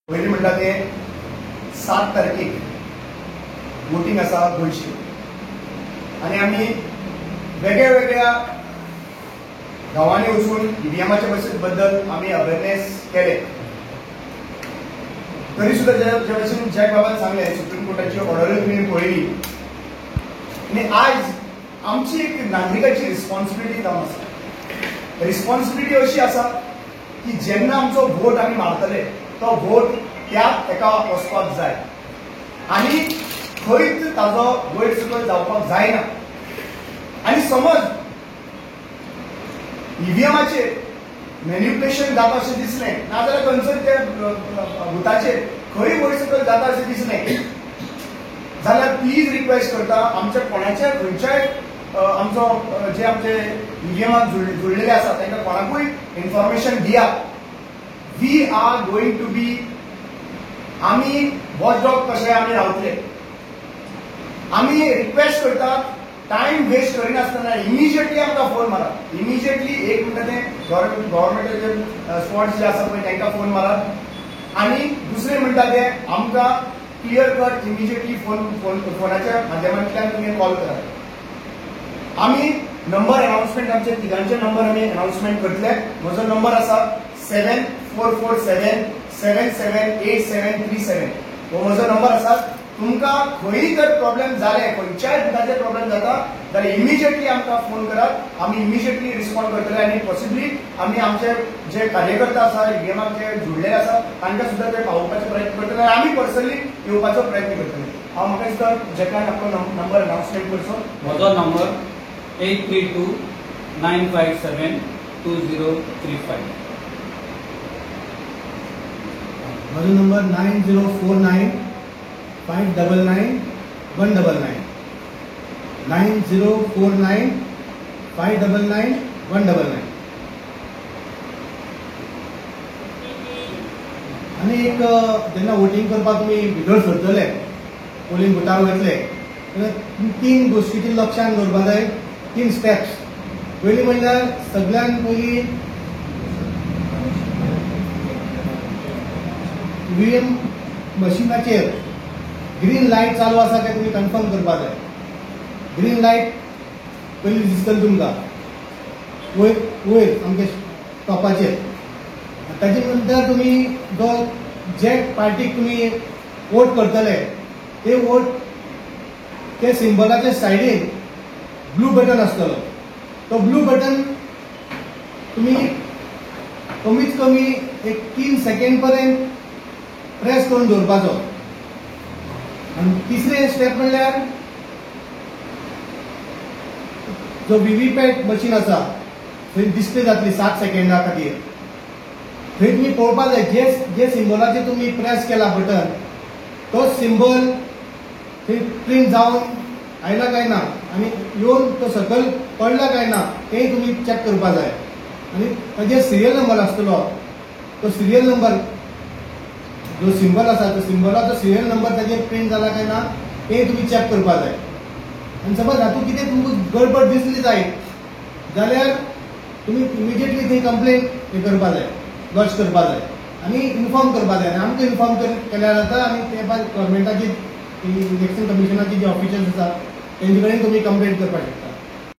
पयलीं म्हणटा ते 7 तारखेक वोटींग आसा गोंयची आनी आमी वेगळ्या वेगळ्या गांवांनी वचून ईव्हीएमाच्या बद्दल आमी अवेरनेस केले. तरी सुद्दां जे भशेन जॅक बाबान सांगलें सुप्रीम कोर्टाची ऑर्डर तुमी पळयली आनी आज आमची एक नागरिकाची रिस्पॉन्सिबिलिटी जावन आसा. रिस्पॉन्सिबिलिटी अशी आसा की जेन्ना आमचो वोट आमी मारतले तो वोट त्याच एका वचपाक जाय आनी खंयच ताजो वयर सकयल जावपाक जायना. आनी समज ईव्हीएमाचेर मॅन्युप्युलेशन जाता अशें दिसलें नाजाल्यार खंयचोय त्या बुथाचेर खंय वयर सकयल जाता अशें दिसलें जाल्यार प्लीज रिक्वेस्ट करता आमच्या कोणाच्या खंयच्याय आमचो जे आमचे ईव्हीएमाक जुळलेले आसा तांकां कोणाकूय इन्फॉर्मेशन दियात. We R going to be आमी वॉचडॉग कशे आमी रावतले. आमी रिक्वेस्ट करतात टाइम वेस्ट करिनासतना इमिजिएटली आमकां फोन मारात. इमिजिएटली एक म्हणटा तें गव्हर्मेंटाचे स्पॉट्स जे आसा पळय तांकां फोन मारात आनी दुसरें म्हणटा तें आमकां क्लियर कट इमिजिएटली फोनाच्या माध्यमांतल्यान तुमी कॉल करात. आमी नंबर अनाउन्समेंट आमचे तिगांचे नंबर आमी अनाउन्समेंट करतले. म्हजो नंबर आसा 7447778737 हो म्हजो नंबर आसा. तुमकां खंयी जर प्रॉब्लेम जाले खंयच्याय बुथाचे प्रॉब्लेम जाता जाल्यार इमिजिएटली आमकां फोन करात. आमी इमिजिएटली रिस्पॉन्ड करतले आनी पॉसिबली आमी आमचे जे कार्यकर्ता आसा ईव्हीएमाक जे जुळलेले आसा तांकां सुद्दां ते पावोवपाचो प्रयत्न करतले आनी आमी पर्सनली येवपाचो प्रयत्न करतले. हांव म्हाका दिसता जेकान आपलो नंबर अनाउन्समेंट करचो. म्हजो नंबर 832 957 2035. माझा नंबर 9049 599 199 9049 599 199. आनी एक जेन्ना वोटींग करपाक तुमी भितर सरतले पोलिंग बुथार वतले तेन्ना 3 गोश्टीची लक्षांत दवरपाक जाय. 3 स्टेप्स. पयली म्हणल्यार सगळ्यान पयली ईव्हीएम मशिनाचेर ग्रीन लायट चालू आसा काय तुम्ही कन्फर्म करपाक जाय. ग्रीन लायट पयली दिसतली तुमकां वयर आमच्या टॉपाचेर. ताचे नंतर तुमी जे पार्टीक तुमी वोट करतले ते वोट ते सिंबलाच्या सायडीन ब्लू बटन आसतलो. तो ब्लू बटन तुम्ही कमीत कमी एक 3 सेकंड पर्यंत प्रेस करून दवरपाचो. आणि तिसरे स्टेप म्हणल्यार जो व्हीव्हीपॅट मशीन आसा थंय डिस्प्ले जातली 7 सेकंडा खातीर. थंय तुम्ही पळोवपाक जाय जे सिंबलाचेर तुम्ही प्रेस केला बटन तो सिंबल थंय प्रिंट जावन आयला काय ना आनी येवन तो सकयल पडला काय ना तेय तुम्ही चेक करपाक जाय. आनी ताजेर सिरियल नंबर आसतलो. तो सिरियल नंबर जो सिंबल आसा तो सिंबलाचो सिरियल नंबर ताजेर प्रिंट जाला काय ना ते तुम्ही चेक करपाक जाय. आनी समज हातूंत कितें तुमकां गडबड दिसली जायत जाल्यार तुमी इमिजिएटली थंय कंप्लेन करपाक जाय लॉज करपाक जाय आनी इन्फॉर्म करपाक जाय. आनी आमकां इन्फॉर्म केल्यार जाता आनी ते भायर गव्हर्मेंटाची इलेक्शन कमिशनाची जे ऑफिशियल्स आसा तेंचे कडेन तुमी कंप्लेन करपाक शकता.